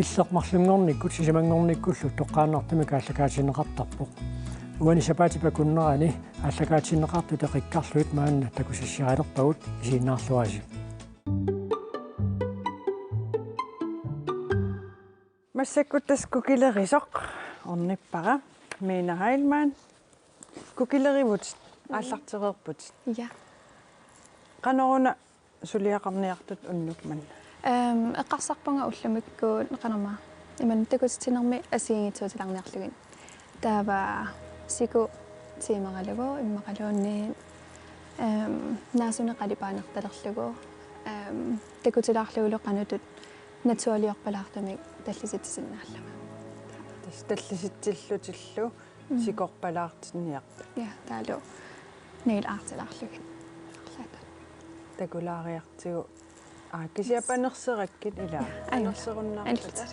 иллермарлунгорниккут сисамангорниккуллу тоққаанартами кааллакаатинеқартарпоқ уани сапаатипакуннерани ааллакаатинеқарту теқиккарлуит маанна такусиссиаралерпагут исииннаарлуаси массаккутас кукилерисоқ орниппара мeenahailmaan кукилеривут ааллартерерпут Ja. qanoruна сулиақарниартут уннукман Эққарсарпанга уллумиккуут неқанерма иман такутитинерми асиингитсуутиларниарлугин таава сику тимаралугу иммақалуунни наасунеқалипаанерталерлугу такутилаарлугулу қанутут натуалиорпалаартумик таллиситсиннааллама таллиситсиллутиллу сикорпалаартинниарта я таалу неил аартилаарлугин арлаата такулаариартигу кисиапанерсераккит ила анерсеруннаартата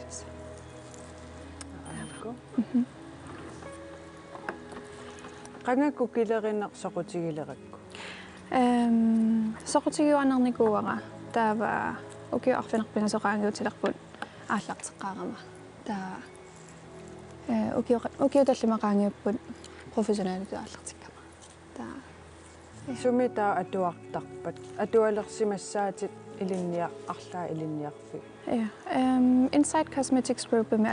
qanga kukilerinner soqutigilerакку соқутигиуанерникууара таава окиу арфинерпинасоқаангиутилерпут ааллартеққарама таа окиу таллимақаангиуппут профессионалиту ааллартиккама таа сумита атуартарпат атуалерсимассаатит илинниа арлаа илинниарфи ja Inside Cosmetics Group med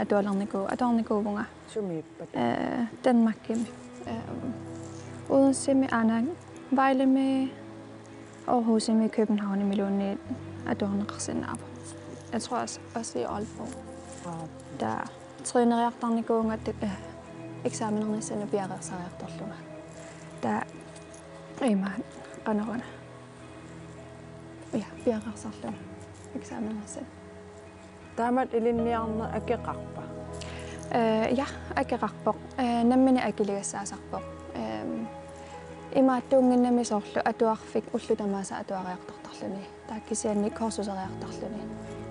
adornikuvunga сумииппат Danmarkkim Odense med Anna Vejle med Aarhus med København i millioner adorniksinab jeg tror også i Aalborg der træner adornikuvunga eksaminerne sender bjerresarertorlunga der man qanaruna ja bjerresarlunga eksaminerne sender таамат илинниарне акеқарпа ja акеқарпоқ наммини акилигассаасарпоқ имааттуунгиннами соорлу атуарфик уллутамааса атуариартартарлуни тааккисианни корсусериартарлуни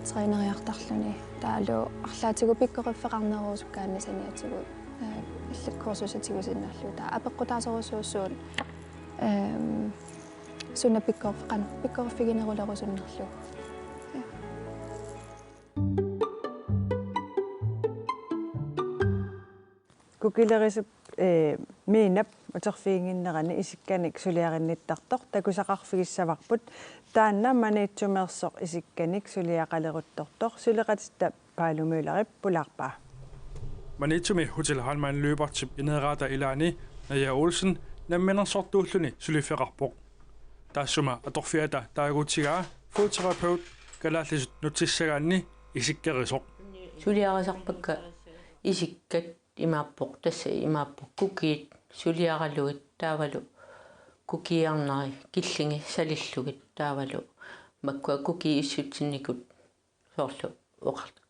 тренериартарлуни таалу арлаатигу пиккориффеқарнеруусуккаанни саниатигу иллак корсусатигусиннааллу таа апеққутаасерусууссуун сунна пиккориффигинерулерусуннерлу кукилерисуп миинап утерфиингиннерани исикканик сулиаринниттартор такусақарфигиссаварпут таанна маниитсумерсоқ исикканик сулиақалерутторtor сулеқатита паалумууларип пулаарпаа маниитсуми хотел Halman løbertip инераата илаани Naja Olsen намминерсортууллуни сулиффеқарпоқ таассума аторфиата таагуутсигаа фототerapeut калааллисут нутиссагаанни исиккерисоқ сулиарисарпакка исиккат имааппоқ тасса имааппоқ кукиит сулиаралугит таавалу кукиарнари киллинги салиллугит таавалу маккуа куки иссутсинникут соорлу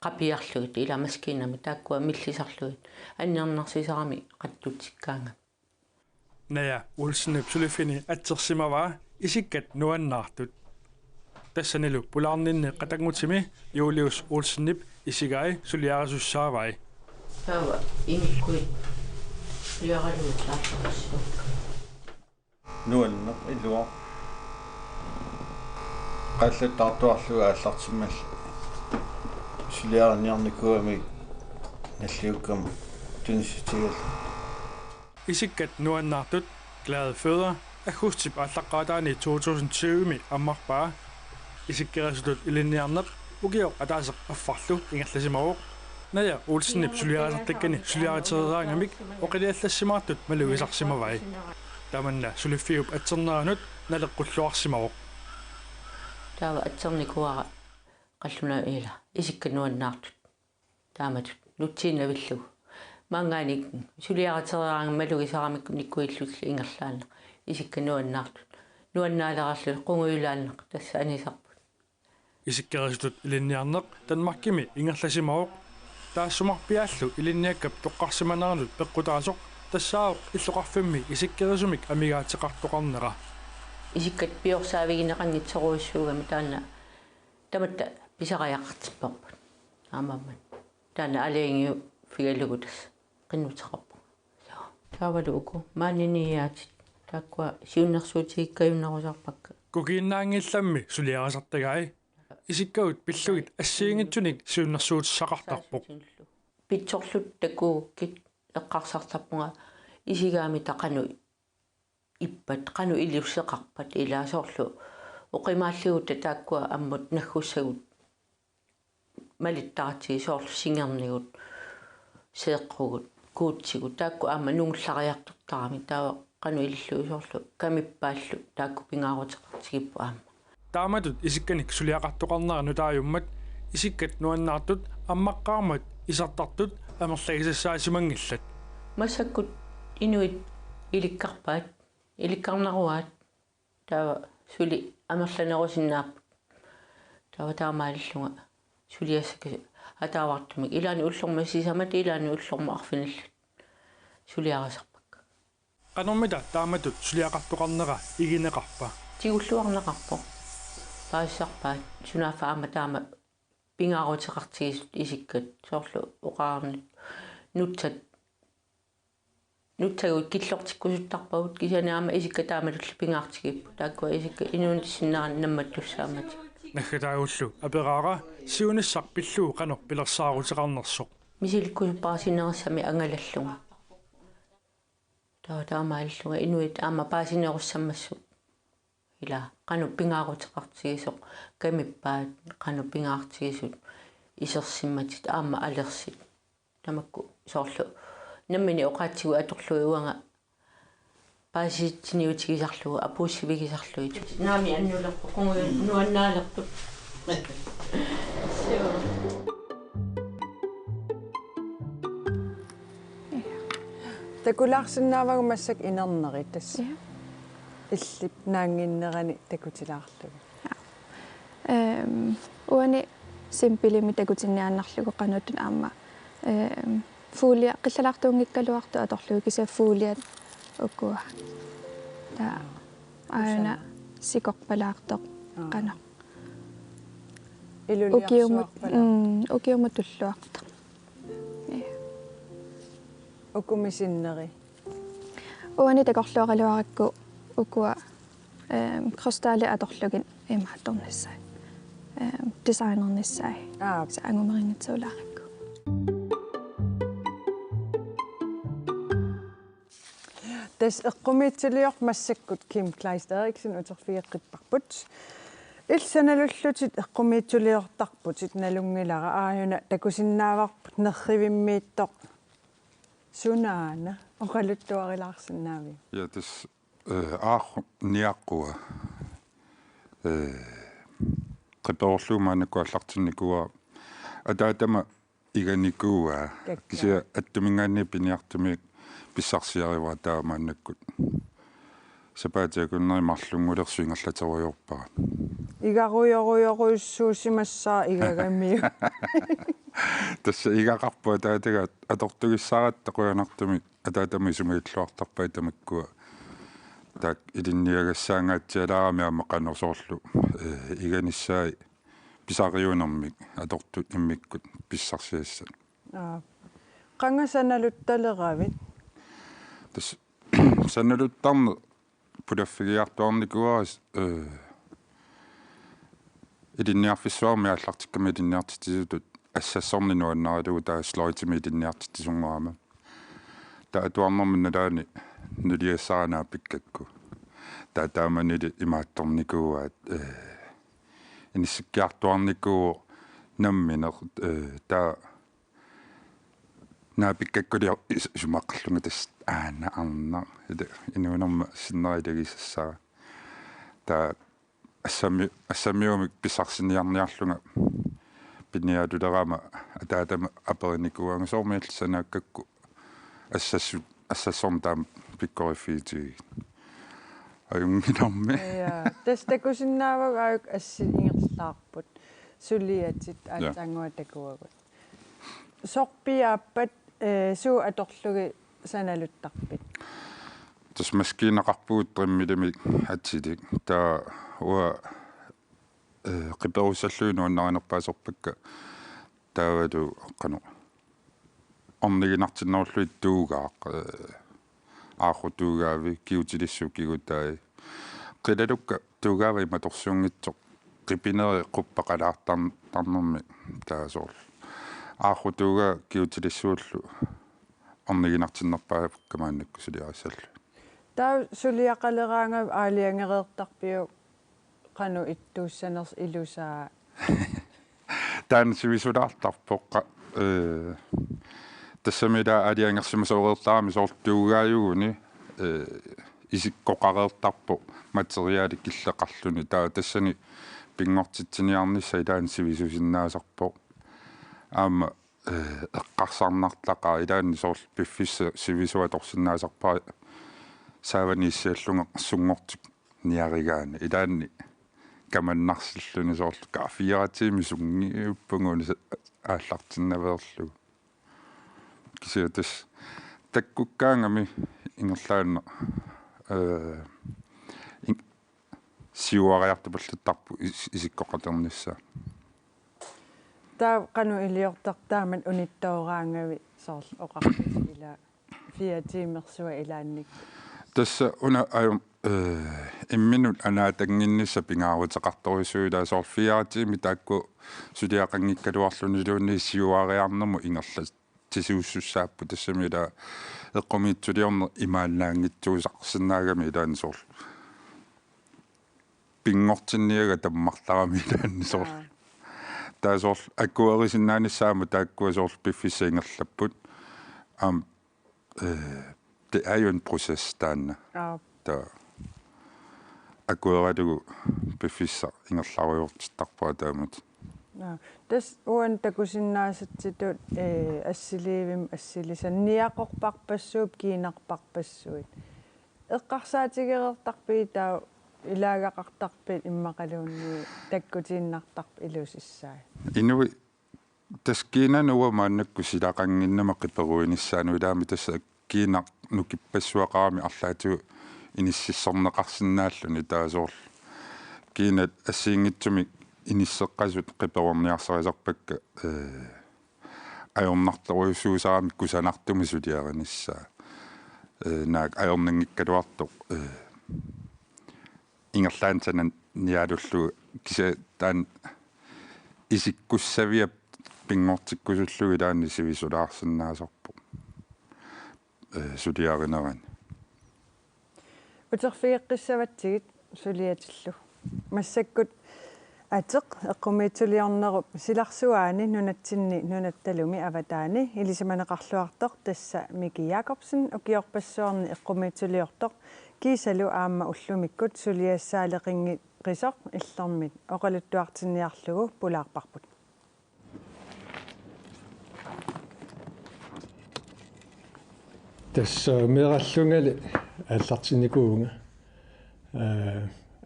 qappiarlugit ila maskiinami taakkua millисарлугит аннернарсисарами qаттутсиккаанга Naja Olsen sulifini atsersimavaa isikkat nuannaartut тассанилу пулаарнинне qatangutimi Julius Olsennip isigai suliarasussaavai таава имиккуит сулиаралугит лаарларсук nuanneq illuaq qallattartuarluga аллартиммал сулиарниарникуами наллиуккам тунситигал isikkat nuannaartut glade fødder akustip allaqaataani 2020 ammarpaa isikkerisutut ilinniarneq ukio ataaseq affarlu ingerlasimaruq Naja Olsennip suliarasartakkani suliaritereraangamik oqiliallassimaartut malugisarsimavai tamanna suliffiup atserneranut naleqqulluarsimaruq таава атсерникуара qalлуна ила исиккануаннаартут тааматут нутсиинавиллуг маангааник сулиаратерераангамалугисарамикку никкуиллулли ингерлаанна исиккануаннаартут нуаннаалерарлу qunguilaanneq тасса анисарпут isikkerisutut ilinniarneq Danmarkimi ingerlasimaruq taassumарпиааллу илинниаккап тоққарсиманернут пеққутаасоқ тассаавоқ иллоқарфимми исиккерисумик амигаатеқартоқарнера исиккат пиорсаавигинеқангитсеруиссуугами таанна таматта писариақартиппарпут аамаамман таанна алиингиу фигалугутас қиннутеқарпу таавалу уку maaниниаатит тааккуа сиуннерсуутигиккаюннерусарпакка кукииннаангилламми сулиарасартагаи issikkagut pillugit assiingitsunik siunnersuutissaqartarpoq pitsorlut takuukkit eqqarsartarpunga isigaami taqanu ippat qanu iliusseqarpat ilaasoorlu oqimaallugut taakkua ammut naggussagut malittaartii soorlu singernigut seeqqugut kuutsigut taakku aamma nungullariartortarami taawa qanu ilillu soorlu kamippaallu taakku pingaaruteqartigippu aamma taamatut isikkanik suliaqartoqarneranu taajummat isikkat nuannaartut ammaqqaarmat isartartut amerlagisassaasimanngillat massakkut inuit ilikkarpaat ilikkarnaruaat taawa suli amerlanerusinnaarput taawa taamaalillunga suliassaka ataawartumik ilaani ullorma sisamat ilaani ullorma arfinallut suliarasarpak qanormita taamatut suliaqartoqarnera igineqarpa tigulluarneqarpo paassarpaat sunaafaama taama pingaaruteqartigisut isikkat soorlu oqaarnit nutsagut killortikkusuttarpavut kisaniaama isikka taamatulli pingaartigippu taakkua isikka inuunissinnaran nammattussaamati naggatagullu aperaara siunissaq pilluu qanor pilersaaruteqarnersoq misilikkusuppaarsinerissami angalallunga taamaallunga inuit aama paasinerussammassut ila qanu pingaaruteqartigisoq kamippaat qanu pingaartigisut isersimmatit aama alersit tamakku soorlu nammini oqaatsigu atorlui uanga paasitsiniutigisarlugu apuussivigisarluit naami annulerpu qungu nuannaalertu такулаарсинаавагу массак инернери тасса иллип наангиннерани такутилаарлугу уани симпилими такутинниааннарлугу qanutun аама фуулиа qillalaartuunngikkaluartu atorlugu кисафуулиат уккуа та аана сикорпалаартоq qana укиумут туллуарта укумисиннери уани такорлуаралуаракку укуа кристалли аторлугин имаатторнассаа дизайнернассаа са ангумерингитсуулааракку тас эққумиитсилиор массаккут Kim Kleist Eriksen утерфигеққиппарпут илланалуллутит эққумиитсулиортарпутит налунгилара ааюна такусиннааварпут нерривиммииттоқ сунаана оқалуттуарилаарсинаави ja тас ниаққуа қиперлуумаанакуаллартинникуа атаатама иганикууа кися аттумингаанни пиниартуми писсарсиариваа таамааннаккут сапаатиакуннери марлунгулерсуингерлатеруйорпара игаруйоруйоруйссуусимассаа игагаммиу тасса игақарпуа таатага атортугиссаарат тақуянартуми атаатами сумииллуартарпаа тамаккуа так илинниагассаангаатсиалаарами аммақанерсоорлу иганиссаи писариунэрмик атортут иммиккут писсарсиассат qangasanaluttaleravit тас санналуттарне пулаффигиартуарникуарис илинниарфиссуарми аллартикками илинниартитисутут ассассорнинуаннарилугу тааслоитими илинниартитисунгуарама таатуарнэрминна таани нулиассаранаа пиккакку таатааманили имаатторникууаат иниссиккиартуарникуу намминер таа наапиккаккулиа сумаққарлунга тас аана арна инуунерма синнерилагисассаа таа ассамиумик писарсиниарниарлунга пиниатулерама атаатама аперникуанга соормиаллсанааккакку ассассорн таам пиккориффиити аюнгинарми я тас такусиннааваг аюк асси ингерлаарпут сулиатит аатаангуа такуагут сорпиааппат суу аторлуги саналуттарпит тас маскинеқарпугут триммилими атсилик таа уа қиперусаллуину аннаринерпаасорпакка таавалу қано орнигинартиннерлуит туугаақ аахутуугаави киутилиссу кигутаи қилалукка туугаава иматорсуунгитсоқ qipineri quppaqalaartarnermi taasoorlu aarrutuuga kiutilissuullu orniginartinnerpaa kamaannakku suliarissallu taa suliaqaleraanga aaliangereertarpiu qanu ittuussaners ilusaa taan sivisulartarpoqqa тассамила алиангерсимасоорертарами соортуугааюгуни исиккоқареертарпо материали киллеқарлуни таа тассани пингортитсиниарнisса илаан сивисусиннаасарпо аама эққарсарнарлақаа илаанни соорл пиффисса сивисуаторсиннаасарпаа сааванииссиаллунга сунгортик ниаригаани илаанни каманнарсиллуни соорл кафиаратими сунги уппунгуни ааллартиннаверлугу кисиатас таккуккаангами ингерлаанна сиуариартапаллаттарпу исиккоқатернisса таа кану илиортартаамат униттоораангави соорл оқарписила 4 тимерсуа илаанник тасса уна аю имминут анаатангиннисса пингааруутеқарторисуилаа соорл 4 тими таакку сулиақангиккалуарлуни луунни сиуариарнэрму ингерлас тисиуссааппу тассамила эққумиитсулиорнер имаалнаангитсуусақсинаагами илаан соорл пингортинниага таммарларами илаан соорл таасоорл аккуэрисиннааниссаама тааккуа соорл пиффиссаингерлаппут ам det er jo en proces taanna der аккуэралугу пиффисса ингерларуйортитарпаа таамат тас уан такусиннаасатситут ассиливим ассилисанниақорпарпассууп кинарпарпассуит эққарсаатигерертарпи таа илагақартарпит иммақалуунни таккутииннартарп илусиссаа инуи таскинануа мааннакку силақангиннама қиперуиниссаану илаами тасса кина нукиппассуақарами арлаатигу иниссиссорнеқарсинааллуни таасоорл кинат ассиингитсуми иниссеққасут қиперуарниарсарисарпакка аёрнарторуйуссуусарами кусанартуми сулиариниссаа наак аёрнангиккалуарто ингерлаантанан ниалуллу киса таан исиккуссавиап пингортиккусуллуги таанни сивисулаарсинаасарпо сулиаринеран утерфиэққиссаватсигит сулиатиллу массаккут атеқ эққумиитсулиорнеруп силарсуаани нунатсинни аватаани илисиманеқарлуартоқ тасса Мики Якобсен укиорпассуарни эққумиитсулиортоқ кисалу аама уллумиккут сулиассаалеқинги қисоқ иллэрмит оқалуттуартинниарлугу пулаарпарпут тасса мераллунгали аллартинникуунга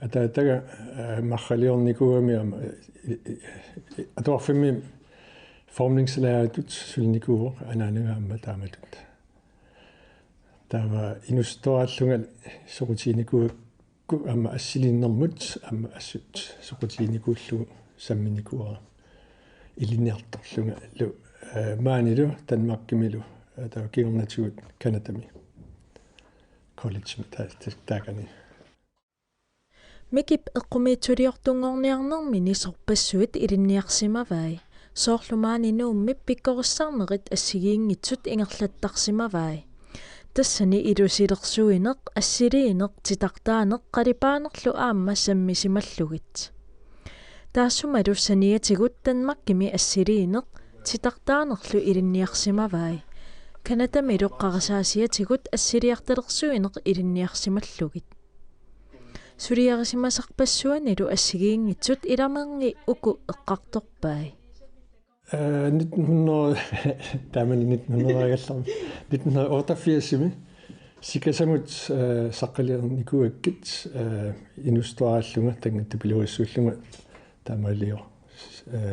атаатага мархалиорникуамиама атуарфимми формningslæretut сулникууо анаангаамма тааматут тава инустоаллунгал сокутиникуакку амма ассилиннэрмут амма ассут сокутиникууллугу самминикуара илинниарторлунга лу маанилу танмаккимилу тава кигернатигут канатами колледж таакани Микип эққумиитсулиортунгорниарнэрми нисорпассуит илинниарсимавай соорлумаани нуумми пиккориссарнерит ассигиингитсут ингерлаттарсимавай тассани илусилерсуинеқ ассилиинеқ титартаанеқ қалипаанерлу аама саммисималлугит таассумалу саниатигут танмаккими ассилиинеқ титартаанерлу илинниарсимавай канатамилу қарасаасиатигут ассилиарталерсуинеқ илинниарсималлугит сулиарисимасарпассуанилу ассигиингитсут иламерни уку эққарторпай 1988 сикасамут саққалиерникуаккит инустуааллунга тангатта пилуиссууллунга таамаалио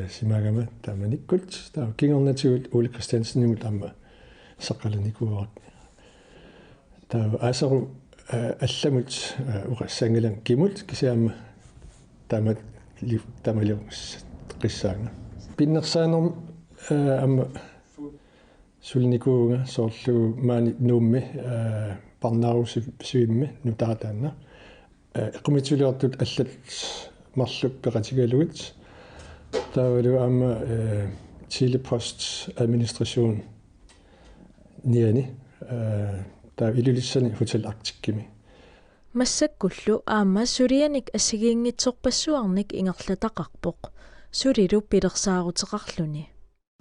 симагама тааманиккут таа кингернатигут Ole Christiansenimut амма саққаланикуарак таа асару алламут уқассангилан кимут кисаама таамат таамалиус қиссаанга пиннерсаанерм амма сулникуунга соорлу маани нуумми парнаарус суимми нутаатаанна эққумитсулиортут аллат Marluk peqatigaluit taavalu aama Telepost administration niani taa ilulissani Hotel Arctic-kimi массаккуллу аама сулианик ассигиингитсорпассуарник ингерлатақарпоқ сулилу пилерсаарутеқарлүни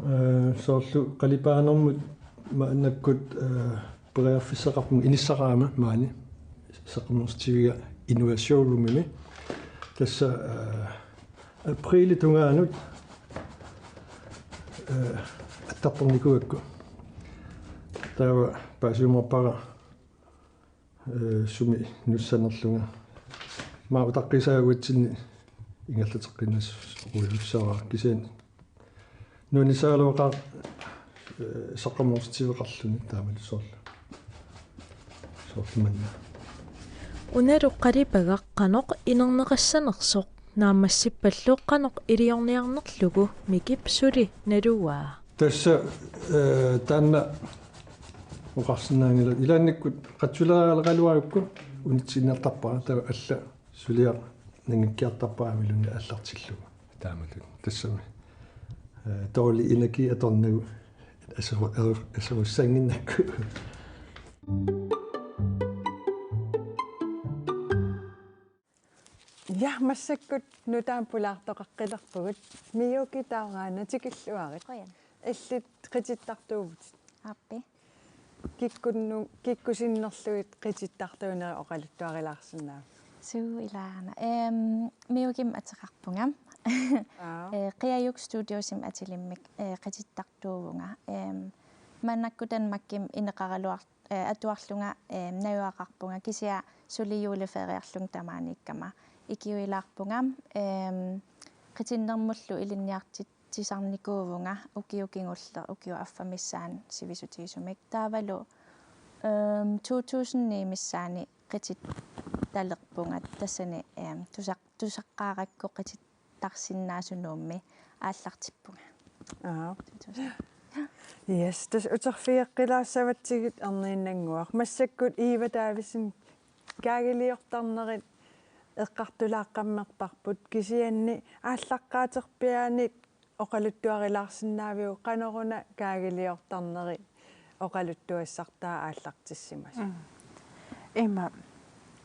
соорлу қалипаанэрмут мааннаккут периарфиссақарпун иниссараама маани сеқарнерстивига инноваасиорумими тасса априли тунгаанут аттарторникуакку таава пасумарпара суми нуссанерлунга ма утаққисаагуатсинни ингерлатеққиннас уйуссараа кисаан нунисаалуақаа саққаморстивеқарлуни таамали сорла сорфиманна уналу қалипагаққаноқ инернеқассанерсоқ наамассиппаллуоққаноқ илиорниарнерлугу микип сули налуаа тасса таанна уқарсинаангила илаанниккут қатсулераалеқалуаукку унитсиннартарпара таа алла сулиа нангиккиартарпаамилунна аллартиллуга таамалу тассами dårlig energi atornau асавуссангиннакку ja массаккут нутаан пулаартоқаққилерпугут миуки таагаана тикиллуарит аллит қититтартуувут аппи киккусиннерлуит қититтартуунери оқалуттуарилаарсинаа суу илаана миуким атеқарпунга qiayuk studiosim atilimik qitittaqtuuvunga manakkutan makkim ineqaraluar atuarlunga nayuaqarpunga kisia suliyuuleferiarlung tamaaниkkama ikiuilaarpunga qitinnermullu ilinniartit tisarnikuuvunga ukiukinguller ukiu affamissaan sivisutisumik taavalu 2000 missaani qitit talerpunga tassani tusaqqaarakku qitit тарсиннаасунуумми ааллартиппунга yes tas uterfiiqqilaassavatigit erniinnanguaq массаккут иива таависин каагилиортарнерит эққартулааққаммерпарпут кисианни ааллаққаатерпиаанит оқалуттуарилаарсинаавиу қанеруна каагилиортарнери оқалуттуассартаа ааллартиссимас има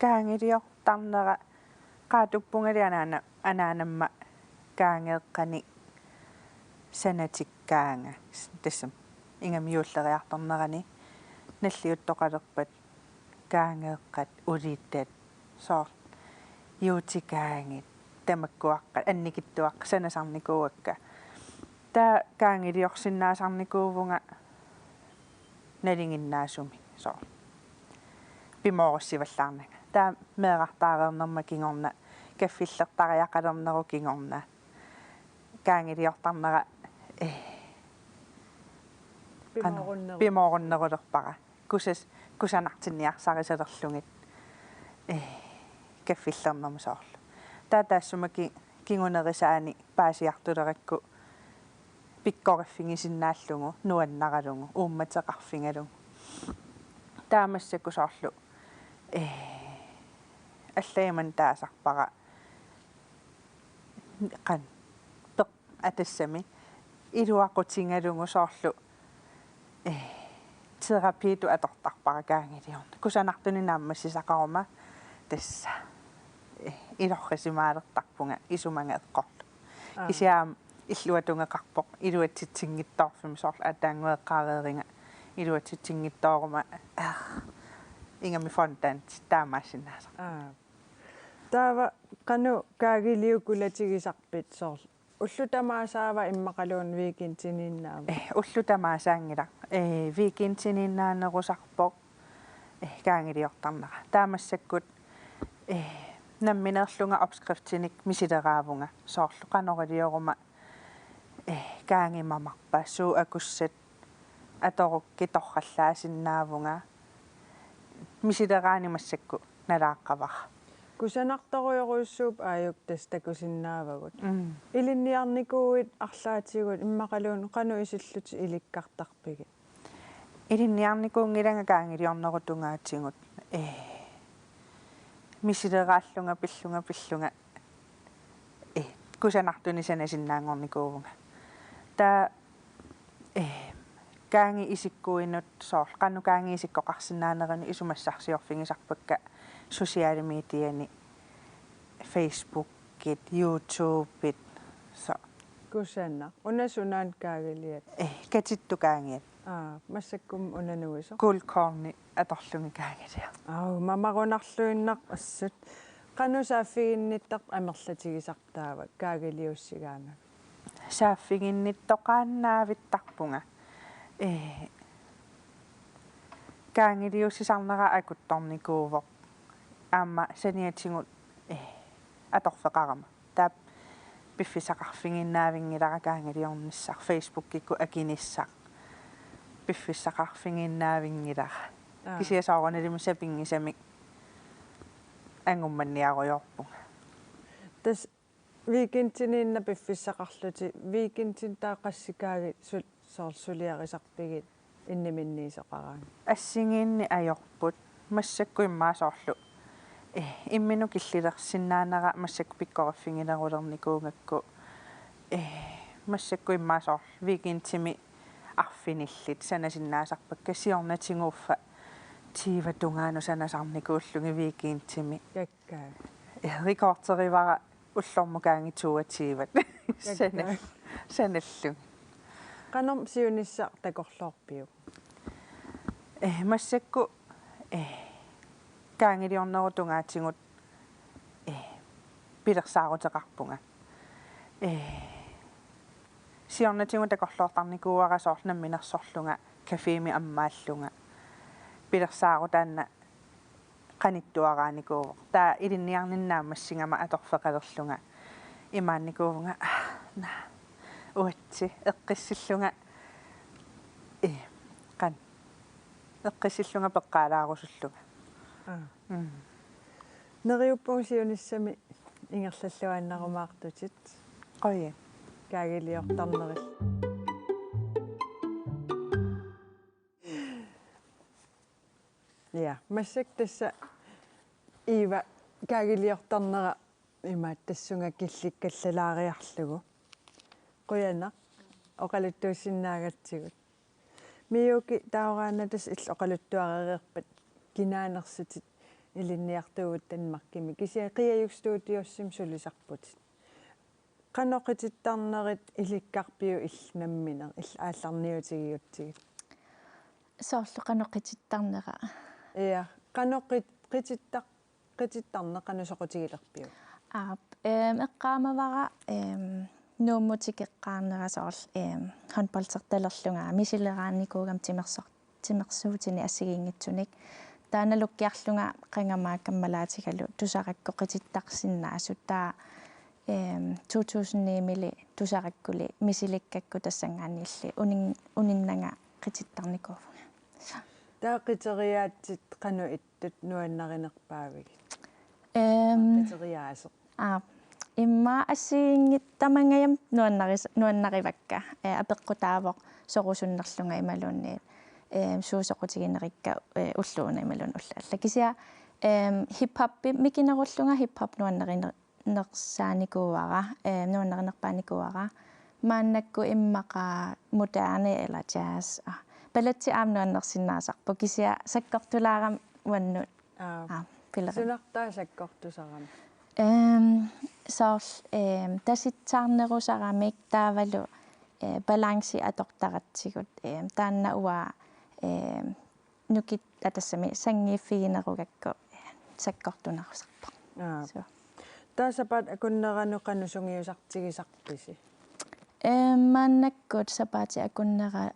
каагилиортарнера qaatuppungali anaanamma kaangeeqqani sanatikkaanga tassam ingamiulleriartornerani nalliuttoqalerpat kaangeeqqat uliittat soor yuutikaangit tamakkuaqqat annikittuaq sanasarnikuuakka taa kaangiliorsinnaasarnikuuvunga nalinginnaasumi soor pimoorussivallaarnaga taa meeqartaareernerma kingorna kaffillertariaqalerneru kingorna kaangiliortarnera pimorunnerulerpara kusanartinniarsarisaalerlungit kaffillernerma soorlu taa taassumaki kingunerisaani paasiartulerakku pikkoriffingisinnaallungu nuannaralungu uummateqarfingalungu taamassakku soorlu аллаиман таасарпара qan peq atassami iluaqutinngalungu soorlu terapiitu atortarpara kaangiliorna kusanartuni naammassisaqaruma tassa ilorrisimaalertarpunga isumanga eqqorlu kisiaam illuatungeqarpoq iluatsitsinngittorfimi soorlu ataangueqqaareeringa iluatsitsinngittooruma ingami fontan taamaassinnaasa taava qanu kaagiliukulatigisarpit soorl ullutamaasaawa immaqaluun viikintiniinnaava ullutamaasaaangila viikintiniinnaanerusarpoq kaangiliortarnera taamassakut nammineerlunga opskriftinik misileraavunga soorlu qanorilioruma kaangimamarpa suu akussat atorukki torrallaasinnaavuga misileraani massakku nalaaqqavaq kusanartoruyoruussuup aayuk tastakusinnaavagut ilinniarnikuuit arlaatigut immaqaluun qanu isilluti ilikkartarpigi ilinniarnikuungilanga kaangiliornerutungaatigut misileraallunga pillunga kusanartuni sanasinnaangornikuuvunga taa kaangi isikkuinut soorl qannu kaangi isikkoqarsinaanerani isumassarsiorfingisarpakka sosiaali mediani Facebookit YouTubeit so kusanna unasunaan kaagiliat katittu kaangiat массаккум унаnuiso kulkorni atorlungi kaangilia мамарунарлуиннақ ассут qanusaaффигинниттақ амерлатигисартаава каагилиуссигаама сааффигинниттоqaannaavittarpunga kaangiliussisarnera akuttornikuuvoq аама саниатсигут аторфеqarama таап пиффисақарфигиннаавингилара kaangiliornissaq Facebook-кикку акинissaq пиффисақарфигиннаавингилара кисиасаорнилими сапингисамик ангумманниаруйорпунга тас викинтининна пиффиссақарлути викинтин таақассикааги соорсулиарисарпигит инниминниисоқараан ассигиинни ajorput массаккуиммаасоорлу иммину киллилерсиннаанера массак пиккориффигинерулерникуунгакку массаккуиммаасоор викинтими арфиниллит санасиннаасарпакка сиорнатингуuffa тиватунгаanu санасарникууллуги викинтими каккаа рекордеривара уллормукаангитуатииват саналлу qanam siunissaq takorlorpiu массакку kaangiliornerutungaatingut пилерсаарутеқарпунга сиорнатингу такорлоортарникууарасоорлнам минерсорлунга кафееми аммааллунга пилерсаарутаанна qaниттуарааникууво таа илинниарниннаамассингама аторфеқалерлунга имаанникуувнга на уатси эққиссиллунга қан эққиссиллунга пеққаалаарусуллунга нериуппуусиуниссами ингерллаллуааннарумаартутит қоя каагилиортарнерил я массак тасса ива каагилиортарнера имаат тассунга килликкаллалаариарлугу қуяна оқалуттуусиннаагатсигут миуки таораана тас ил оқалуттуареерпат кинаанерсутит илинниартугут танмаркими кися қиаюкстуутиуссим сулисарпутит каноқититтарнерит иликкарпиу иллнамминер ил аалларниутигиутсигит соорлу каноқититтарнера я қититтарне канусоқутигилерпиу эққаамавара нууммутикеққарнерасоорл ханпалтерталерлунгаа мисилерааникуугам тимерсуутини ассигиингитсуник тааналуккиарлунга қангамааккаммалаатигалу тусаракко қититтарсиннаасут таа 2009-мили тусараккули мисиликкакку тассангаанниилли униннага қититтарникуувга таа қитериаатсит қану иттут нуаннаринерпаавиг қитериаасеқ имма ассиингит тамангаям нуаннаривакка апеққутаавоқ сорусуннерлунга ималуунни суусоқутигинерикка уллууна ималун уллаалла кися хипхоппи микинеруллунга хипхоп нуаннеринерсааникууара нуаннеринерпааникууара мааннакку иммаqa модерне eller jazz балатси аамнуаннерсиннаасарпу кися саккортулаарам уаннут пилер сунартаа саккортусарам соор таситсаарнерусарамик таавалу баланси атортаратсигут таанна уа нукит атассами сангиффигинеругакку саккортунарусарпа таасапаат акуннерану канусунгиусартигисарписи мааннаккут сапаати акуннера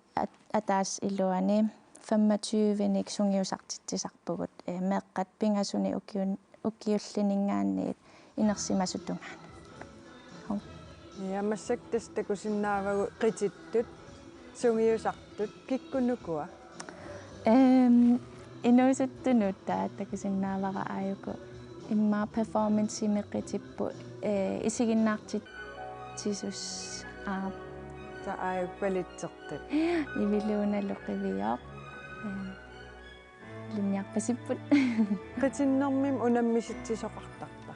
атаас илуани 25-ник сунгиусартитсисарпугут меэккат пингасуни укиуллинингаанниит инерсимасутунгаана ямассак тастакусиннаавагу қититтут сунгиусартут киккунукуа инуисуттунут таатакусиннаавара ааюку имма перформанс имеқитиппу исигиннаартит тисус та ааюк палитсертат ивилууналуқивиоқ линниарпасиппут қитиннэрмим унаммиситсисоқартарпа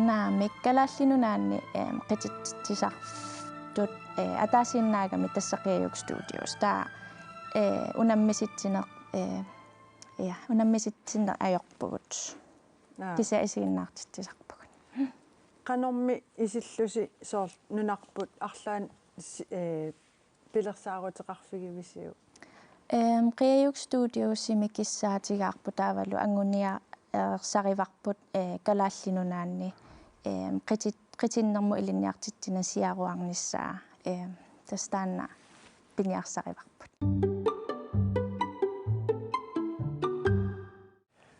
naamik kalaallinunaanni qitittisartut ataasiinnaagami tassaqiayuk studios taa unammisitsinaq unammisitsinaq ajorpugut kisa isiginnaartittisarpugut qanormi isillusi soor nunarput arlaan pilersaaruteqarfigivisiu qiayuk studiosimi kissaatigaarpu taavalu angunia sarivarput kalaallinunaanni qitinnermu ilinniartittina siaruarnissaa tastaanna piniarsarivarput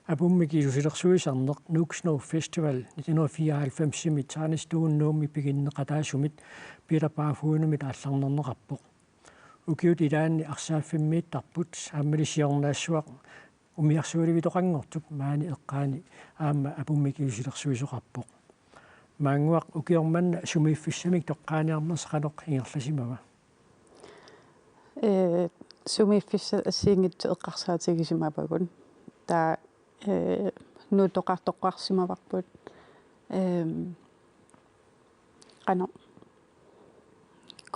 Apummikilusilersuisarneq Nuuksnor Festival 1994 taanistuunnuummi piginneqataasumit pilapaafuunumit aallarnerneqarpoq ukiut ilaanni arsaaffimmiittarput aammilisiornaassuaq umiarsuulivitoqanngortuk maani eqqaani aamma apummikilusilersuisoqarpoq maanguaq ukiormanna sumiiffissamik toqqaaniarnersaqanoq ingerlasimaga sumiiffissa assiingittu eqqarsaatigisimapakun taa nuutoqartoqqarsimavarput qano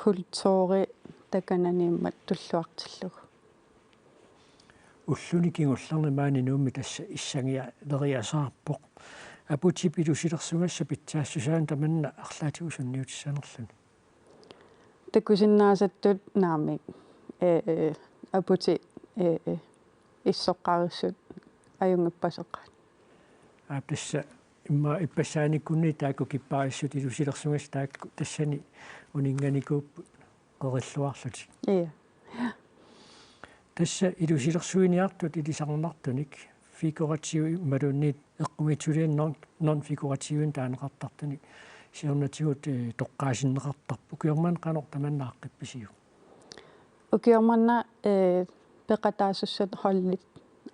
kultuuri takananiimmat tulluartillugu ulluni kingullarni maani nuummi tassa issangia leriasaarpoq aputip ilusilersugassa pitsaassusaan tamanna arlaatiusunniutissanerluni takusinnaasattut naammi aputi issoqqarissut ajungippaseqqaat tassa imma ippassaanikkunni taakku kippaarissut ilusilersugas taakku tassani uninganikuuppu qorilluarlutik iya tassa ilusilersuiniartut ilisarnartunik figuratiivi malunniit eqqumitulianner non-figuratiivin taaneqartartunik siornatigut toqqaasinneqartarpu kiorman qanor tamannaaqqippisiu ukiormanna peqataasusset hollit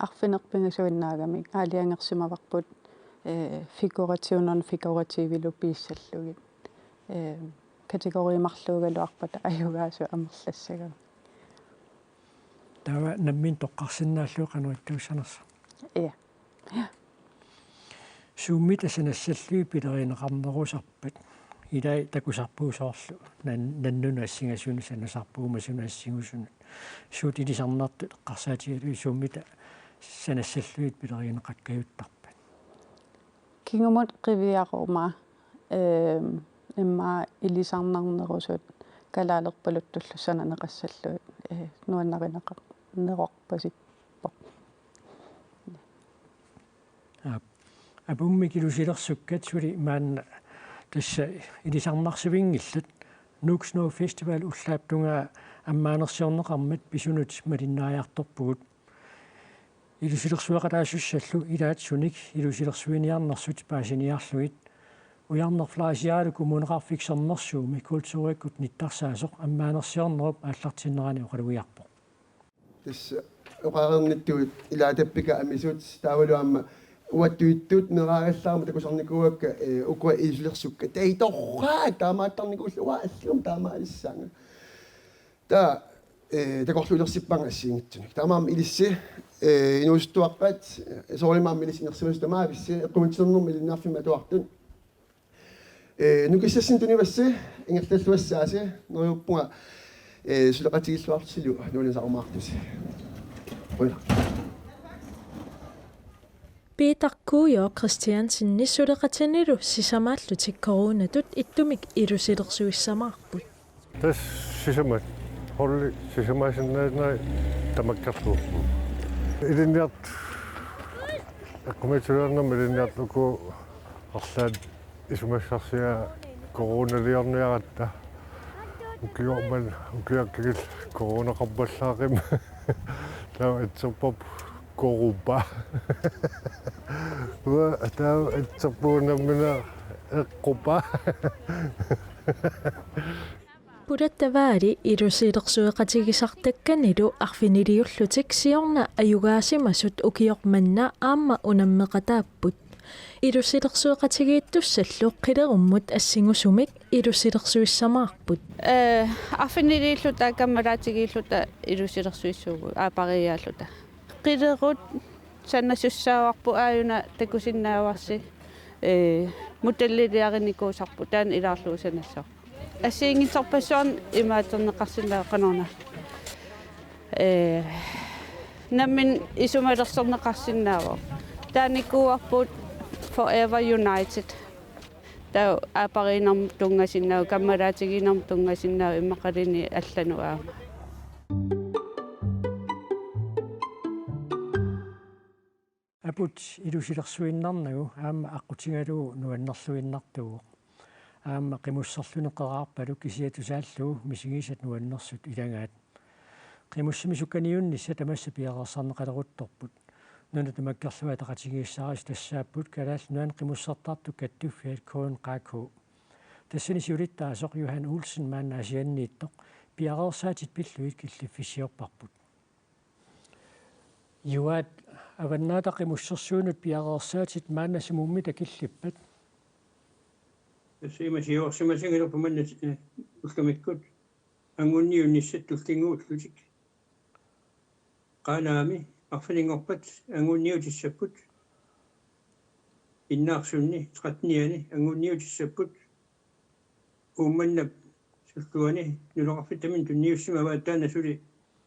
arfinerpingasuinnaagami aaliangersimavarput figuratiunon figuratiivilu piissallugit kategoriimarluugaluarpata ajugaasu amerlassagam tawa nammin toqqarsinnaallu qanuittuussanersa iya suummitasanassallui pilerineqarnerusarpat ilai takusarpuusoorlu nannunu assingasunu sanasarpuumasunu assingusunu suut ilisarnartu eqqarsaatigalui suummita sanassalluit pilerineqakkajuttarpat kingumut qiviaqorma imma ilisarnarnerusut kalaalerpaluttullu sananeqassalluit nuannarineqarnerorpasippoq apummikilusilersukkat suli maanna tassa ilisarnarsivinngillat Nuuksnor Festival ullaaptunga аммаанерсиорнеқармат писунут малиннааяарторпугут илусилерсуақалаассаллу илаат суник илусилерсуиниарнэрсут паасиниарлугит уярнерфлаасиаалу коммунеқарфиксернэрсууми культууриккут ниттарсаасоқ аммаанерсиорнеруп ааллартиннераани оқалуиарпоқ тасса оқаарерниттуит илаатаппика амисут таавалуамма уаттуиттут нераагаллаарма такусарникууакка укуа илусилерсукка таиторраа таамааттарникууллуа аллум таамаалиссаанга та такорлулерсиппанга ассиингитсуник таамаам илисси инуустуаққат соолимаам илисинерсимастамаа бисси эққумитсернэрми илиннаарфима туартун нукиссассин тунивасси ингерллуассааси нериуппунга сулеқатигиллуартилу нуулисарумаартуси уйна Piitarkuuyo Christiansinni suleqatinnilu sisamaallutик коронатут иттумик илусилерсуиссамаарпут тас сисамат холли сисамаасиннаанаа тамаккарлууппу илинниарт аккумитсулернэрми илинниартлуку арлаат исумассарсиа короналиорниаратта укиорман укиаккигил коронақарпаллаақим таа атсерпоп корупа уа таа атсерпуунаммина эққупа Pudattavaali ilusiilersueqatigisartakkannilu arfiniliullutik siorna ajugaasimasut ukiormanna aamma unammeqataapput ilusiilersueqatigiittussallu qilerummut assingusumik ilusiilersuissamaarput arfiniliulluta kammalaatigilluta ilusiilersuissuugu aapariaalluta qilerut sannasussaauarpu aayuna takusinnaavarsi муталлилиаринникуусарпу таан илаарлуусанассаа ассиингитсарпассуарн имаатернеқарсинаа канорна наммин исумалерсернеқарсинаава тааникуарпут Forever United таа апаринерм тунгасиннаа каммалаатигинерм тунгасиннаа иммақалини аллануаа апут илусилерсуиннарнагу аама аққутингалуу нуаннерлуиннартугу аама қимуссерлунеқараарпалу кисиатусааллуу мисигисат нуаннерсут илагаат қимуссимисукканиуннисса тамасса пиақарсарнеқалерутторпут нуна тамаккерлуа тақатигииссаарис тассааппут калаал нуан қимуссартарту каттуффиат коон қааку тассани сиулиттаасоқ Юхан Улсен маанна асианнииттоқ пиақарсаатит пиллуит киллиффисиорпарпут юат аваннаата қимуссерсуунут пиақарсаатит маанна симумми такиллиппат симасиорсимасингилерпуманна ускамиккут ангунниунниссат тултингуутлутик qanaami arfaliнгорпат ангунниутиссаппут иннаарсунни 13-ани ангунниутиссаппут уумманнап суллуани нулоқарфиттамин тунниуссимава таана сули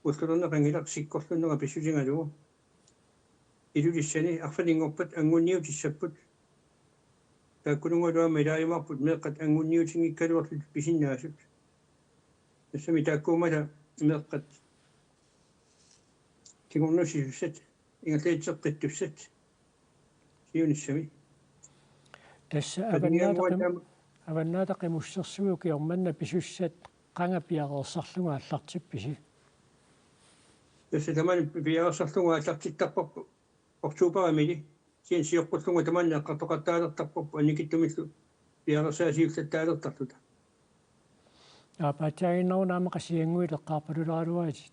ускалернеқангилар сиккорлуннера писсутингалугу илулиссани арфалингорпат ангунниутиссаппут тааккунунгуалуама илааймарпут меэққат ангунниутингиккалуарлут писиннаасут тассами тааккуумала меэққат тигорнусисуссат ингаллаитсеққиттуссат сиунissami тасса аваннаата қимуссерсугу киорманна писуссат қанга пиақорсарлунга аллартипписи тасса таман пиақорсарлунга аллартиттарпарпу октуберамили сиен сиорпуллунга таманна эққартоқаттаалертарпарпу аникиттумиллу пиақорсаасиуллаттаалертарлута апатаагиннерунаа қасиангуилеққарпалулаалуаати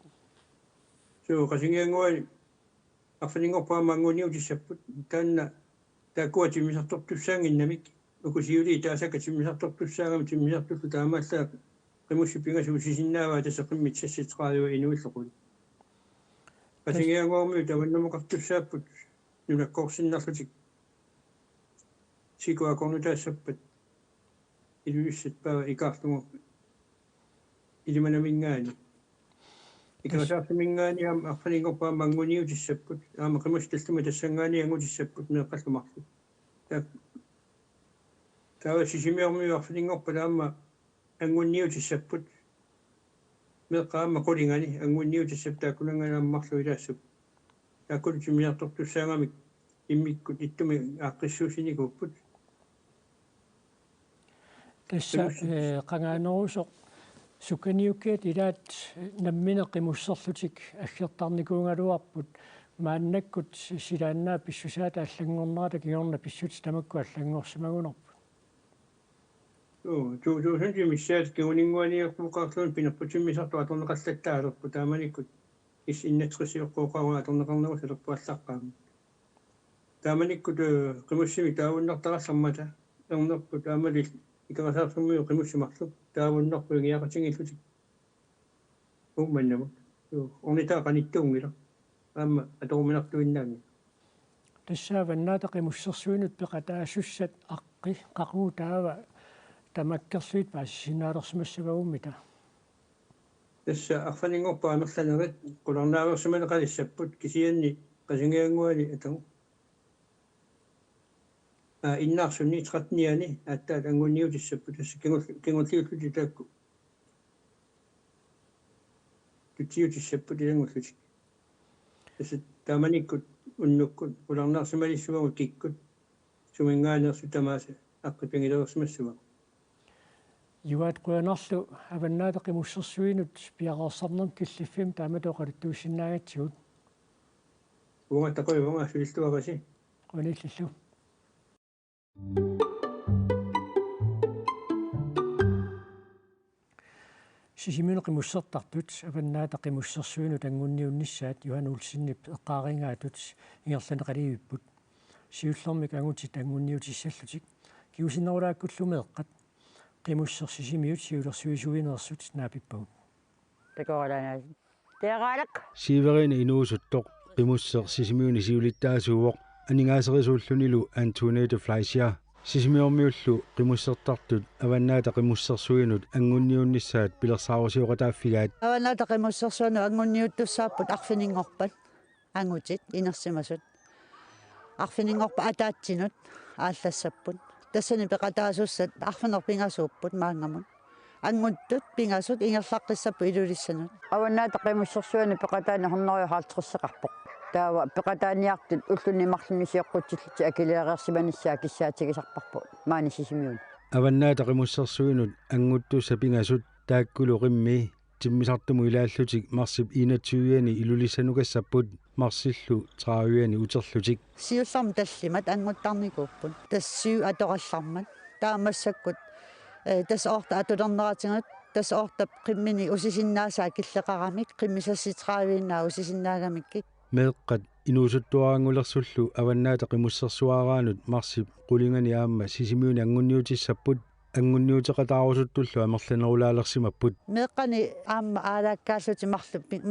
qasingangуани арфалингорпаамаангуниутиссаппут таанна тааккуа тиммисартортуссаангиннамик укусиули таасака тиммисартортуссаагами тиммисартуллу таамааллаа qimуссиппингасу сисиннааваа тасеқиммит сасситеқаалуа инуиллоқуи qasingangуарми таваннамоқартуссааппут нулаккорсиннарлутик сикуакорнутаассаппат илуиссат паа икаарлугу илиманамингаани икасаарсимингаани аама арфалингорпаамаангуниутиссаппут аама qimustalluma тассангаани ангутиссаппут меэққаллумарлу таа сисимиормиу арфалингорпа таама ангунниутиссаппут меэққаама qulingani ангунниутиссап тааккунанганааммарлу илаассуп тааккулу тиммиартортуссаагамик иммиккут иттуми ааққиссуусиникууппут тасса қангаанерусоқ суканиуккиат илаат наммина қимуссерлутик аггертарникуунгалуарпут мааннаккут силааннаа писсусаата аллангорнерата киорна писсут тамакку аллангорсимагунерпут туусунти миссаат киунингуаниерпуқарлуун пинерпутиммисарту аторнеқаллаттаалерпу тааманиккут ис иннатсқисиоққоқаруа аторнеқарнеру салерпуаллаққаама тааманиккут қимуссими таавуннартараллармата ернерпу таамали икарасаарсуммиу qimуссимарлу таавуннерпу гиақатингиллутик уумманнамут орнитаа каниттуунгила аама аторуминартуиннаанги тассааваннаата qimуссерсуинут пеқатаассуссат аққи қақуу таава тамаккерлуит паассинаалерсимассагаууммита тасса арфалингорпа амерланерит qulornaaversumaneqalissapпут кисианни qasingangуани атагу иннаарсунни 13-ани аттаат ангунниутиссаппут тасса кингуллиуллути таакку тутиутиссаппут илангуллутик тасса тааманиккут уннуккут qulornaarsimalissuгагу киккут сумингаанерсу тамааса аққипингилерсимассуга юат қуянарлу аваннаата qimуссерсуинут пиақарсарнер киллиффим тааматоқалуттуусиннаагатсигут уунга тақуивунга сулиллуагаси qunillillu сисимину qimуссертартут аваннаата qimуссерсуинут ангунниунниссаат Юхан Улсиннип эққаарингаатут ингерланеқаливиппут сиуллэрмик ангутит ангунниутиссаллутик киусинерулааккуллумеэққат qimуссерсисимиут сиулерсуисуинерсут наапиппагут такоралана тераалак сиверина инуусуттоқ qimуссер сисимиуни сиулиттаасууоқ анингаасерисууллунилу Антунието Флайшер Sisimiormiullu qimussertartut avannaata qimussersuinut angunniunnissaat pilersaarusiuqataafigaat Avannaata qimussersuinu angunniuttussaapпут arfiningorpat angutit inersimasut arfiningorpa ataatsinut ааllaссаппут тассани пеқатаасуссат арфинер пингасууппут маанgamut ангуттут пингасут ингерлаққиссаппу илулиссанут аваннаата қимуссерсуани пеқатаани хорнериухаалтеқиссақарпоқ таава пеқатааниартут уллунимарлунисиоққутсиллути акилиареерсиманиссаа киссаатигисарпарпу маани сисимиун аваннаата qimussersuinut anguttуса пингасут тааккулу qimmi тиммисартуму илааллутик марсип 21-яни илулиссанугассаппут марсиллу 30-яни утерлутик сиулларми таллимат ангуттарникууппут тассиу атораллармат таамассаккут тасоорта атулернератингат тасоорта qimмини усисиннаасаа киллеқарамик qimмисасситраавииннаа усисиннаагамикки меэққат инуусуттуаангулерсуллу аваннаата qimussersuaraanut марсип qulingani аама сисимиуни ангунниутиссаппут ангунниутеқатаарусуттуллу амерланерулаалерсимаппут меэққани аама аалааккааллути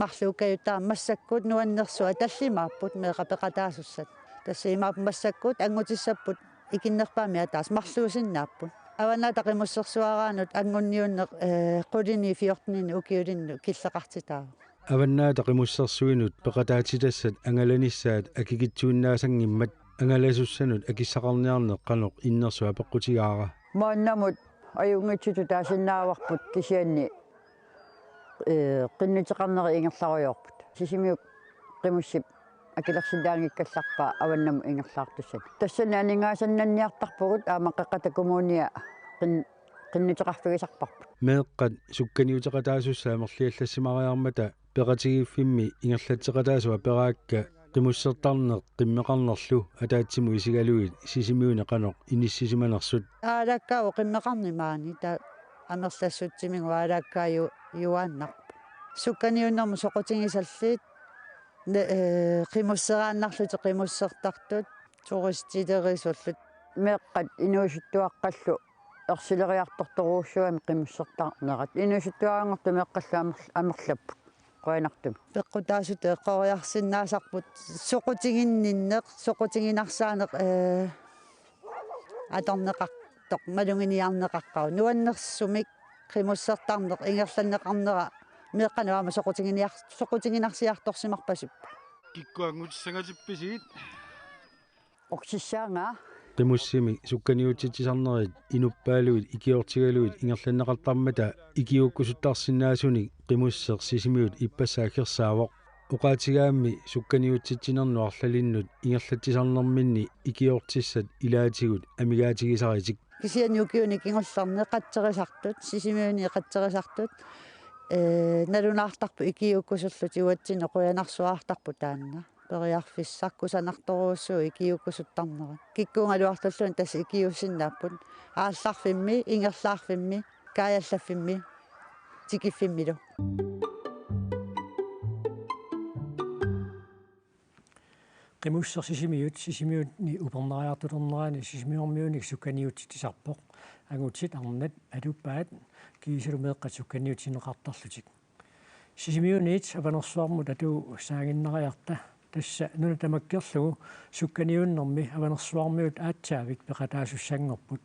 марлууккаютаа массаккут нуаннерсуа таллимааппут меэқапеқатаасуссат тассимаап массаккут ангутиссаппут икиннерпаами атаас марлуусиннааппут аваннаата qimussersuaraanut ангунниунне qulini 14-ини укиулинну киллеқартитаа аваннаата qimussersuinut пеқатаатитассат ангаланиссаат акигитсуиннаасангиммат ангаласуссанут акиссақарниарнеқ қанеқ иннерсуа пеққутигаара мааннамут аюнгитсуту таасиннааварпут кисианни qinнутеқарнери ингерларуйорпут сисимиук qimуссип акилерсилаангиккалларпаа аваннаму ингерлаартуссат тассани анингаасаннанниартарпугут аамаққақата коммуния qinнутеқарфигисарпарпут меэққат сукканиутеқатаасуссаа мерлиаллассимариармата пеқатигиффимми ингерлатеқатаасуа пераакка qimussertarneq qimmeqarnerlu ataattimu isigaluit sisimiune qanoq inissisimанерсут аалааккаау qimmeqarnimaani та амерлассутсимигу аалааккааю юааннар сукканиуннэрму соқутингисаллиит qimusseraannarlути qimussertartut туристилерисуллут меэққат инуусуттуаққаллу ерсилериарторторуурсуами qimussertarnerат инуусуттуаангорту меэққаллу амерлаппут qoinartum peqqutaasut eqqoriarsinnaasarput soqutiginninneq soqutiginarsaanеq atorneqartoq malunginiarneqaqqau nuannersumik qimussertarneq ingerlanneqarnera meeqqanuama soqutiginarsiartorsimarpasup kikkuangutsangatippisit oksissaanga qimussimi sukkaniutitsisarnerit inuppaaluit ikiortigaluit ingerlanneqartarmata ikiukkusuttarsinnaasuni qimusser sisimiut ippassaakhirsaavoq uqaatigaammi sukkaniutsitsinernu arlalinnut ingerlatisarnerminni ikiortissat ilaatigut amigaatigisaritik kisianiukiuni kingullarne qatterisartut sisimiuni qatterisartut nalunaartarpu ikiukkusullut iuatsine quyanarsuaartarpu taanna periarfissakkusanartoruussuu ikiukkusuttarnera kikkuungaluartallun tas ikiussinnaapпут аалларфимми ингерлаарфимми каяллаффимми тикиффиммилу qimusser sisimiutni upernaariartulernerani sisimiormiunik sukkaniutittisarpoq angutit arnat aluppaat kiisalumeeqqat sukkaniutineqartarlutik sisimiuniit avanersuarmut atu saanginneriarta tassa nuna tamakkerlugu sukkaniunnermi avanersuarmiut aatsaavik peqataasussanngorput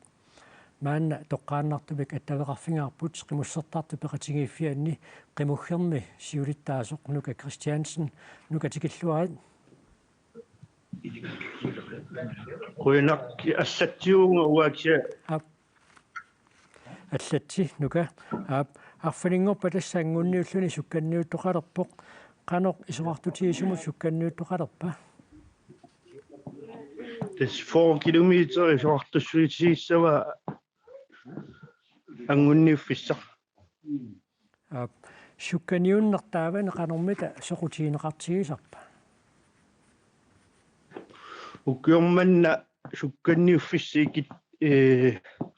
maanna toqqaannartumik attaveqarfingaarput qimussertartu peqatigiiffianni qimuggermi siulittaasoq nuka Christiansen nuka tikilluarit quinaqki assattiuunga uakia аллатси нука арфалингорпа тассаангунниуллуни сукканниуттоқалерпоқ qanoq исоқартутигисумут сукканниуттоқалерпа тас 4 километер исоқартуссуитигиссава ангунниуффиссар сукканиуннертаавани qanормита соқутигинеқартигисарпа уккиорманна сукканниуффиссикит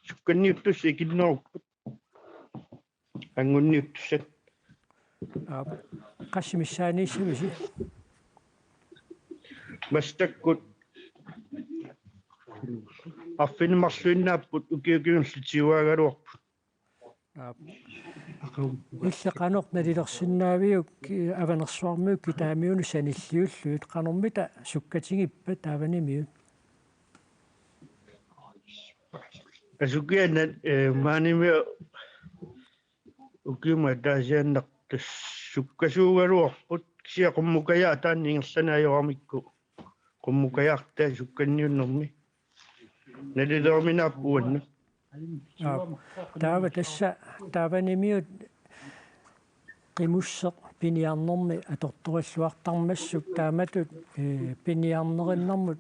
сукканниуттуссикиннеруппут ангунниуттуссат qassимиссааниссависи мастаккут аффинмарлуиннааппут укиукиунлутиуаагалуарпут иллеқанеқ налилерсиннаавиук аванерсуармиук китаамиуну саниллиуллуит qanормита суккатигиппа тааванимиут asukien maanimi ukiuma taasiannaq sukkasuugaluorput sia qummukaya taanni ingerlanaajoramikku qummukayaarta sukkanniunnermi nalilerminaappuanna taava tassa taavanimiut qimusseq piniarnermi atortorilluartarmassuk taamatut piniarnerinnarmut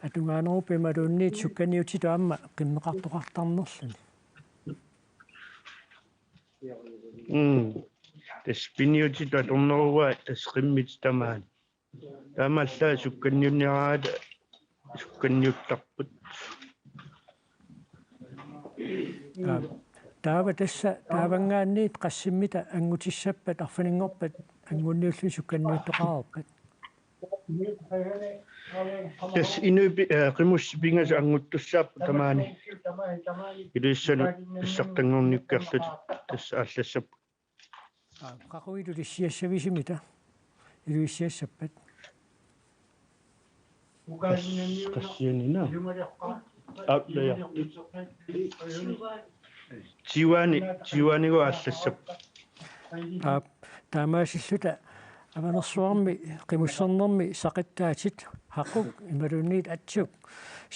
atungaaneru pimaluunniit sukkanniutitu aamma qimmeqartoqartarnerluni tas piniutitu atornerua tas qimmit tamaan taamallaa sukkanniunniaraata sukkanniuttarput taava tassa taavangaanniit qassimmita angutissappat arfaningorpat angunniullu sukkanniuttoqarerpat tas inupi qimus pingasu anguttussaappu tamaani iluissanu issartangorniukkerlut tas ааllassappu qaquitu tissiassavisimita iluissiassappat qassianina aplaya Chiwanigo ааllassappu taamaasilluta avanersuarmi qimussernermi saqittaatit haquk imalunniit atsuk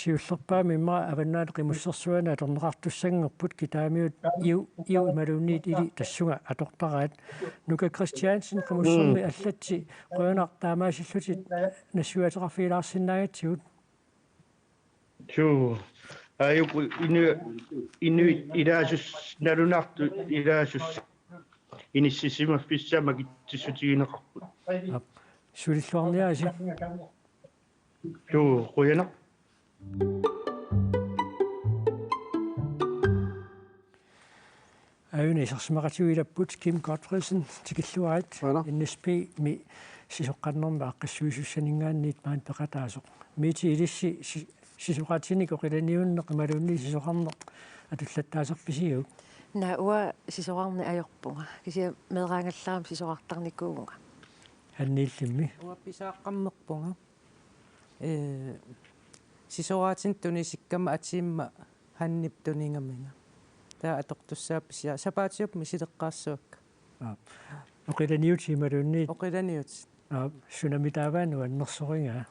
siullerpaami imma avannaat qimussersuana atorneqartussangerput kitaamiut iu imalunniit ili tassunga atortaraat nuka Christiansen qimussermi allatsi qoyunaq taamaasillutit nassuateqarfiilаарsinnaagatsigut ayuku inu ilaasus nalunartu ilaasus inissisimaffiссаама китсисутигинеқарпут сулиллуарниааси қуяна аюни сарсимақатигилаппут Kim Godfredsen тикиллуаат NSP ми сисоққарнерма аққиссуисуссанингаанниит маан пеқатаасоқ мити илисси сисоқатиник оқиланиуннеқ ималуунни сисоқарнеқ атуллаттаасерписиуг науа сисоқарни ajorpunga кися медраангаллаарам сисоқартарникуунга аннииллимми уа писааққаммерпунга сисоқаатин тунисиккама атиимма ханнип тунингаминга таа атортуссаапписиа сапаатиуп мисилеққаассуакка оқиланиути ималуунни оқиланиут сунамитааваану аннерсоринга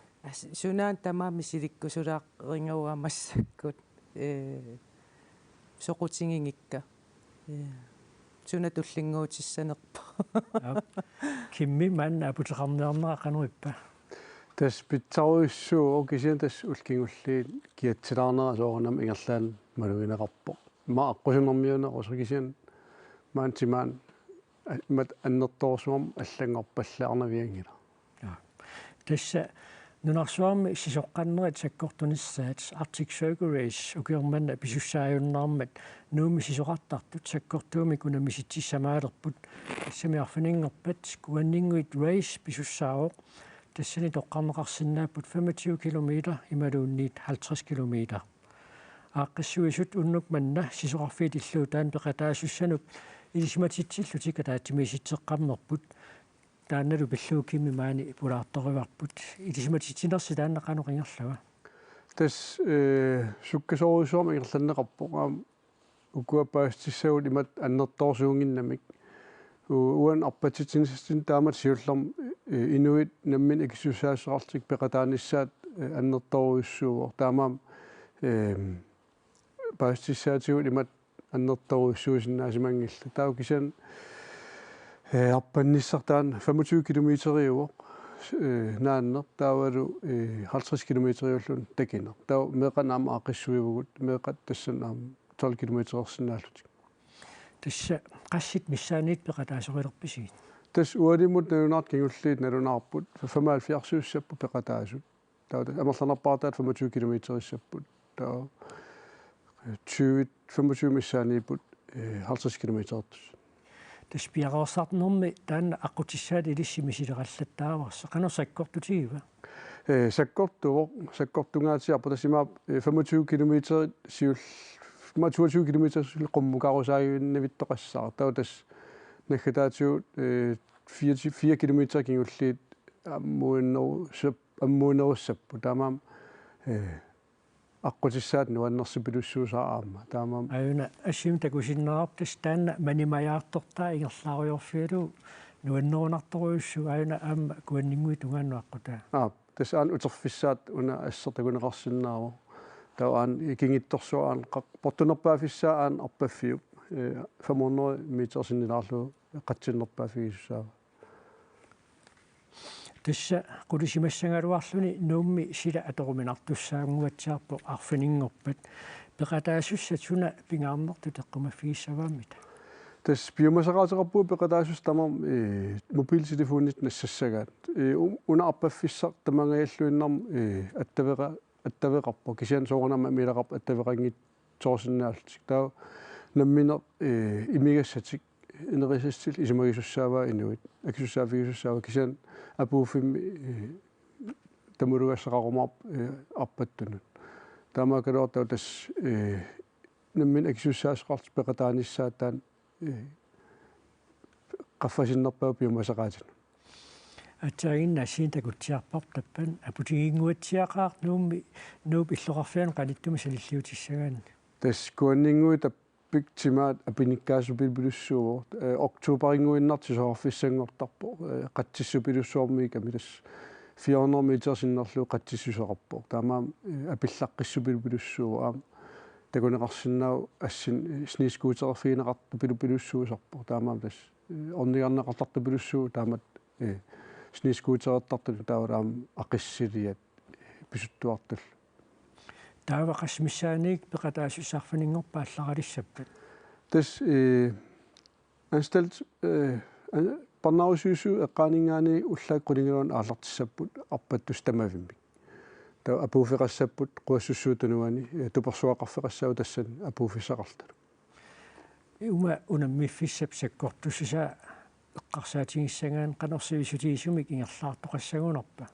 сунаан тамаами силиккусулаақрингауамассаккут соқутингингикка суна туллингуутиссанерпа кимми манна апутеқарнеарнера қануиппа тас питсаруиссуу окисиан тас улкингуллиит киатсилаарнера соорнам ингерлаан малугинеқарпо ма аққусунэрмиунеқусрикисиан маантимаан мат аннерторсуам аллангорпаллаарнавиангила тасса нунарсуарми сисоққаннерит саккортуниссаат Arctic Circle Race укиорманна писуссааюннаармат нууми сисоқартартут саккортууми кунамиситсисамаалерпут тассамиарфанингерпат куаннингуит race писуссаавоқ тассани тоққарнеқарсинааппут 25 км ималуунниит 50 км ааққиссуисут уннук манна сисоқарфиит иллуу таан пеқатаасуссанук илисматитсиллутика таатимиситсеққарнерпут таанналу пиллуукимми маани пулаарториварпут илисматитсинерси тааннақанеқингерлава тас суккасоорусуарма ингерланнеқарпоqaam укуапаастиссагут имат аннерторсуунгиннамик уан арпатитсинсин таамат сиуллерм инуит наммин икиссусаассеқартик пеқатааниссаат аннерторуиссууор таамаам паастиссаатигут имат аннерторуиссуусиннаасимангилла таа кисан арпанниссартаан 25 километриуо нааннер таавалу 50 километриуллун такинер таа меқанаама ақиссуивгут меқат тассанаам 12 километрерсинааллутик тасса qassит миссааниит пеқатаасорилерписигит тас уалимут налунаарт кингуллиит налунаарпут 75 пеқатаасут таа амерланерпаартаат 25 километриссаппут таа 25 миссааниипут 50 километрертус таспиароосарнэрми таанна аққутиссаат илиссимисилеқаллаттааварса қанерсаккортутигива саккортугаатиарпа тасимаа 25 километр сиул 25 километр қуммукарусааюиннавиттоқассаа таа тас нахатаатиут 4 километр кингуллиит аммуиннеруссаппу таамаам аққутиссаат нуаннерсипилуссуусаа аама таамаа аюна ассим такусиннерартас таанна манимаяартортаа ингерлааруйорфиалу нуаннерунарторуйуссу аюна аама куаннингуи тунгааннуаққутаа тасаан утерфиссаат уна ассертакунеқарсиннааву таан икингитторсуаан портунерпаафиссаан арпаффиуп 500 метерсиннилаарлу қатсиннерпаафигиссаава тасса qulisimassangaluarluni nuummi sila atorumинартуссаагуатсиарпо арфинингорпат пеқатаасуссат суна пингаарнерту теққумаффигиссавааммита тас биомасақаатеқарпуу пеқатаасус тамам мобилтелефонит нассассагаат уна арпаффиссар тамангааллуиннарм аттавеқарпо кисиан соорнарма милеқарп аттавеқангит тоорсиннаалтик таа намминер имигассатик инерисассил исумагисуссааваа инуит акисуссаафигисуссаава кисиан апууфимми тамуругассақарумаарп арпаттунут таамаакалуартау тас наммин акисуссаасеқарт пеқатааниссаатаан qaffasinnarpaa piumasaqaatin атсаагинна сиинтакутсиарпар таппан апутигингуатсиақаар нууп иллоқарфиан қалиттума салиллиутиссагаани тас куаннингуи таппик тимаат апиниккаасупилбилуссуувоо октубарингуиннартисоорфиссангортарпо қатсиссупилуссуормииками тас 400 метерсиннерлу қатсиссусеқарпо таамаа апиллаққиссупилбилуссуувоо аам такунеқарсиннаау ассин снискуутерфиинеқарту пилупилуссуусарпо таамаа тас орнигарнеқартарту пилуссуу таамат снискуутерертарту таавалаам ақиссилиат писуттуартул таавақасмиссааник пеқатаасуссаарфанингорпаа алларалиссаппат тас ансталт парнаусуусу эққаанингаани уллааққулингилуун ааллартиссаппут арпаттус тамавимми таа апууфеқассаппут қуассуссуутунуани туперсуақарфеқассау тассан апууфиссақарталу ума унаммиффиссап саккортуссаа эққарсаатигиссагаан қанерсивисутигисумик ингерлаартоқассагунарпа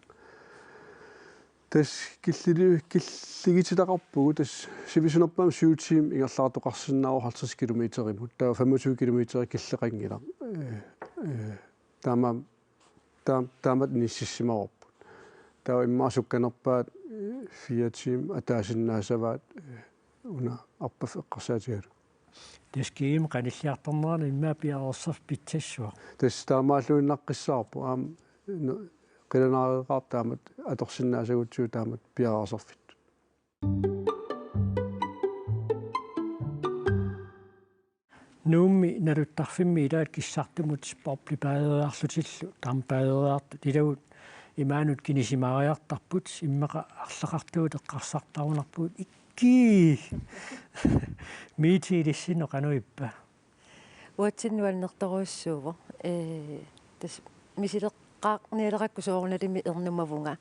тас киллигитилақарпугу тас сивисунерпаам сиутиим ингерлаартоқарсиннааву 50 километеримут таа 25 километери киллеқангила таамат ниссиссимаварпут таа иммаасукканерпаат 4 тим атаасиннаасаваат уна арпаф эққарсаатигалу тескиим каниллиарторнерана иммаа пиарерсерф питсассуа тас таамааллуиннаққиссаарпу аам қиланаареқар таамат аторсиннаасагутсуу таамат пиарерсерфит нуумми налуттарфимми илаат киссартумут спорпли паадериарлутиллу тарпаадериарту тилагут имаанут кинисимаариартарпут иммеқа арлақартуут эққарсартарунарпут икки митилиссино кануиппа уатсиннуалнерторуссууво тас мисилеққаақниалеракку соорналими ернумавунга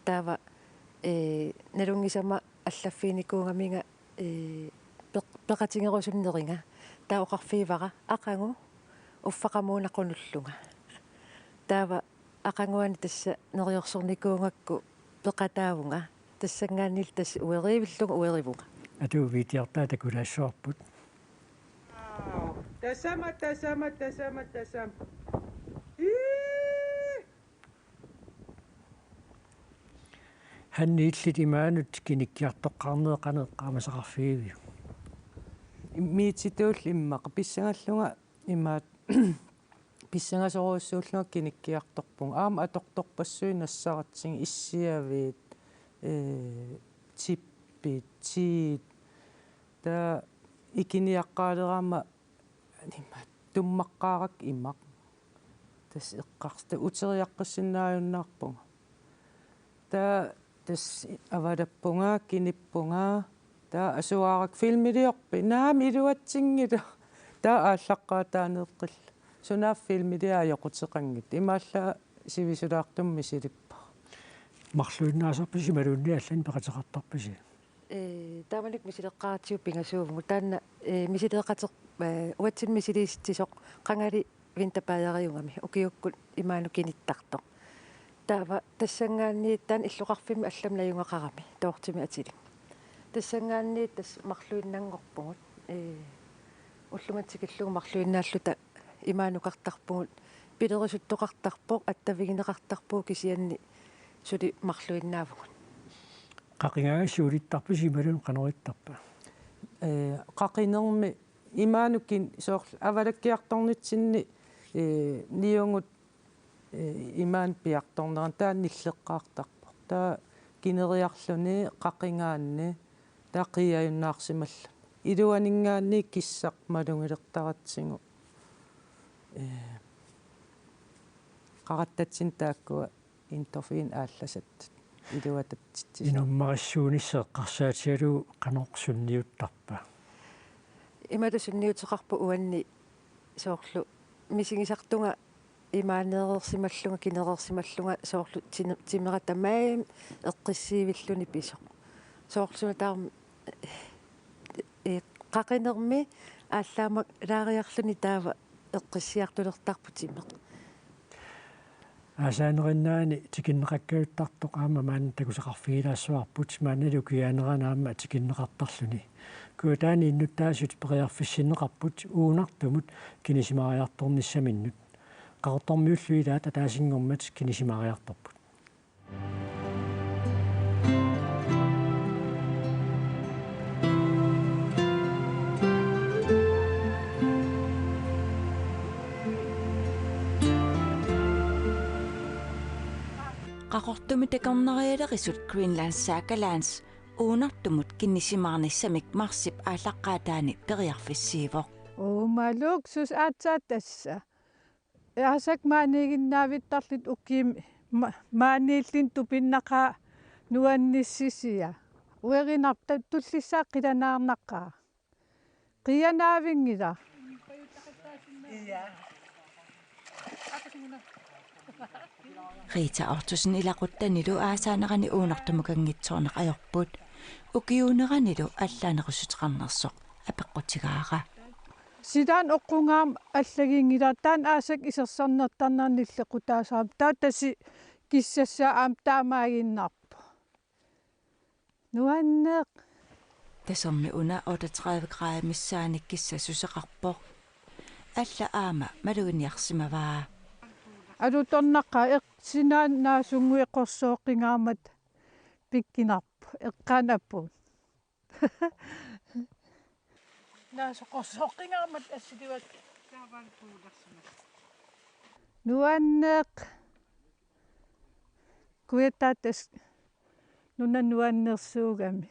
таава налунгисама аллаффиникуунгаминга пеқатингерусуннеринга таоқарфиивара ақангу уффақамуунаққунуллунга таава ақангуани тасса нериорсорникуунгакку пеқатаавунга тассангааннил тас уеривиллуга уеривунга атуу витиартаа такулаассуарпут тасама ханнииллит имаанут киниккиартоққарнеқанеққаамасақарфигиу миитситуул иммақа писсангаллунга имаат писсангасоруссууллунга киниккиарторпунга аама аторторпассуи нассаратсин иссиавиит типпит тиит та икиниаққаалераама имаат туммаққаарак имақ тас эққарста утериаққиссиннааюннаарпунга та тас авалаппунга киниппунга та асуаарак филмилиорпи наами илуатсингила та ааллаққаатаанеэққилла сунаaf филмилиа йоқутеқангит имаалла сивисулаартумми силиппа марлуиннаасарписи малуунни аллани пеқатеқартарписи таамалик мисилеққаатиу пингасуугму таанна мисилеққатеқ уатсин мисилиистисоқ қангали винтапааяриунгами укиуккут имаану киниттартоқ таава тассангаанниит таан иллоқарфимми алламна юнгақарами тоортими атилик тассангаанниит тас марлуиннангорпугут уллуматсикиллугу марлуиннааллута имаанукартарпугут пилерисуттоқартарпоқ аттавигинеқартарпуу кисианни сули марлуиннаавгут qaqingaagasuulittарпу сималун qanorittарпа qaqinерми имаануккин соорл авалаккиарторнитсинни ниунгут имаан пиарторнеран таанниллеққаартарпо таа кинериарлүни qaqingaanni таа қиаюннаарсималла илуанингаанни киссақ малунгилертаратсигу qarattatsin taakkua interviewen aallasat iluatatsitsi inummarissuunisse qarsaatialuu qanorsunniuttarpa ималусунниутеқарпу уанни соорлу мисигисартунга имаанеерерсималлунга кинеерерсималлунга соорлу тимератамаим эққиссиивиллуни писо соорлуна таарми qaqinерми ааллаамак лаариарлуни таава эққиссиартулертарпу тимеқ асаанериннаани тикиннеқаккаюттартоқ аама маана такусеқарфигилаассуарпут маанналу киаанеранаама тикиннеқартарлуни куутаани иннуттаасут периарфиссиннеқарпут уунартумут кинисимариарторниссаминнут qaqortormiulluilaat ataasiнгормат кинисимариарторпут qaqortumi takornerialerissut Greenland Sagalans uunartumut kinnisimaanissamik marsip aallaqqaataani periarfissiivoq малук сус аатсаатасса яасак маанигиннаавиттарлит уккиим мааниллин тупиннақаа нуанниссисия уеринарта туллиссаа қиланаарнаққаа қиянаавингила Rita Ortusen ilaquttanilu aasaanерани uunartumukangitsoorneq ajorput ukiuuneranilu allaanerussuteqarnersoq апеққутигаара сидаан оққунгаам аллагингила таан аасак исерсарнертарнарниллеқутаасаам таатаси киссассаа аам таамаагиннарпу нуаннеқ тасерми уна 38 граder миссааник киссасусеқарпоқ алла аама малугиниарсимаваа алуторнаққа синаан наасунгуеқорсооққингаамат пиккинарпу эққанаппут наасоқорсооққингаамат ассилуат тааваан пуулерсимас нуаннеқ куятаатас нунаннуаннерсуугами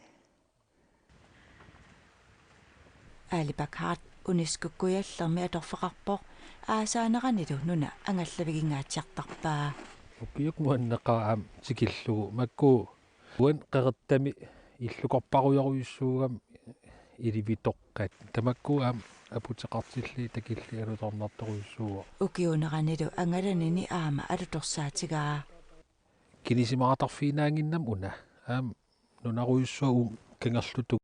алибакаат унискуккуяллерми аторфеқарпоқ аасаанеранилу нуна ангаллавигингаатиартарпаа укиукмуаннеқараам тикиллугу макку уан қерттами иллукорпаруйоруйуссуугам иливитоққат тамаккуаам апутеқартилли такилли алуторнарторуйуссууа укиунеранилу ангаланини аама алуторсаатигаа кинисимаратарфинаангиннам уна аам нунаруйуссуу кангерлуту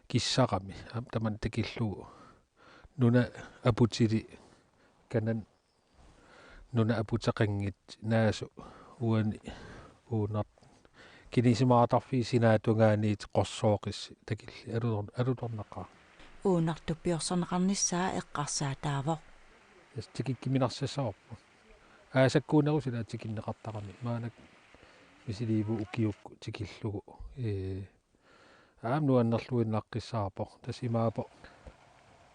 киссарами аам таман такиллугу нуна апутили канан нуна апутеқангит наасу уани уунар кинисимаратарфи синаатунгаани қорсооқисси такилли алуторнақаа уунарту пиорсернеқарниссаа эққарсаатаавоқ тикиккиминарсасаорпу аасаккуунеру сила тикиннеқартарами маанак мисиливу укиукку тикиллугу аам нуаннерлуиннааққиссаарпо тасимаапо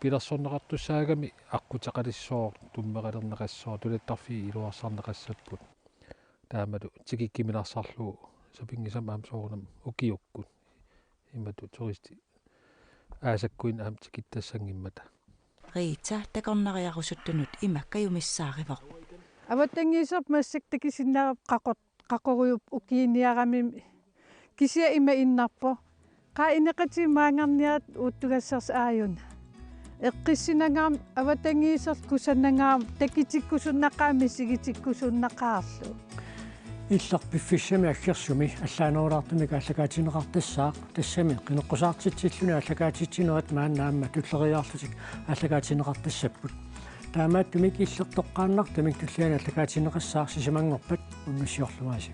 пилерсорнеқартуссаагами аққутеқалиссоор туммеқалернеқассоо тулаттарфи илуарсарнеқассаппут таамалу тикиккиминарсарлугу сапингисам аам соорнам укиуккут имату туристи аасаккуин аам тикиттассангиммата Rita такорнериарусуттунут имаккаюмиссааривоқ аваттангиисерп массак такисиннарап қақоруйуп укииниарами кисия има иннарпо қа инеқати маангарниат уттугассерс ааюна эққиссинагаам аваттангиисер кусаннагаам такитиккусуннаққаами сигитиккусуннаққаарлу илларпиффиссами аггерсуми аллаанерулаартумика аллагаатинеқартассаақ тассами қинеққусаартитсиллуни аллагаатитсинерат мааннаамма туллериаарлутик аллагаатинеқартассаппут таамааттумик иллертоққааннартумик туллиани аллагаатинеқассаар сисамангорпат уннуссиорлумааси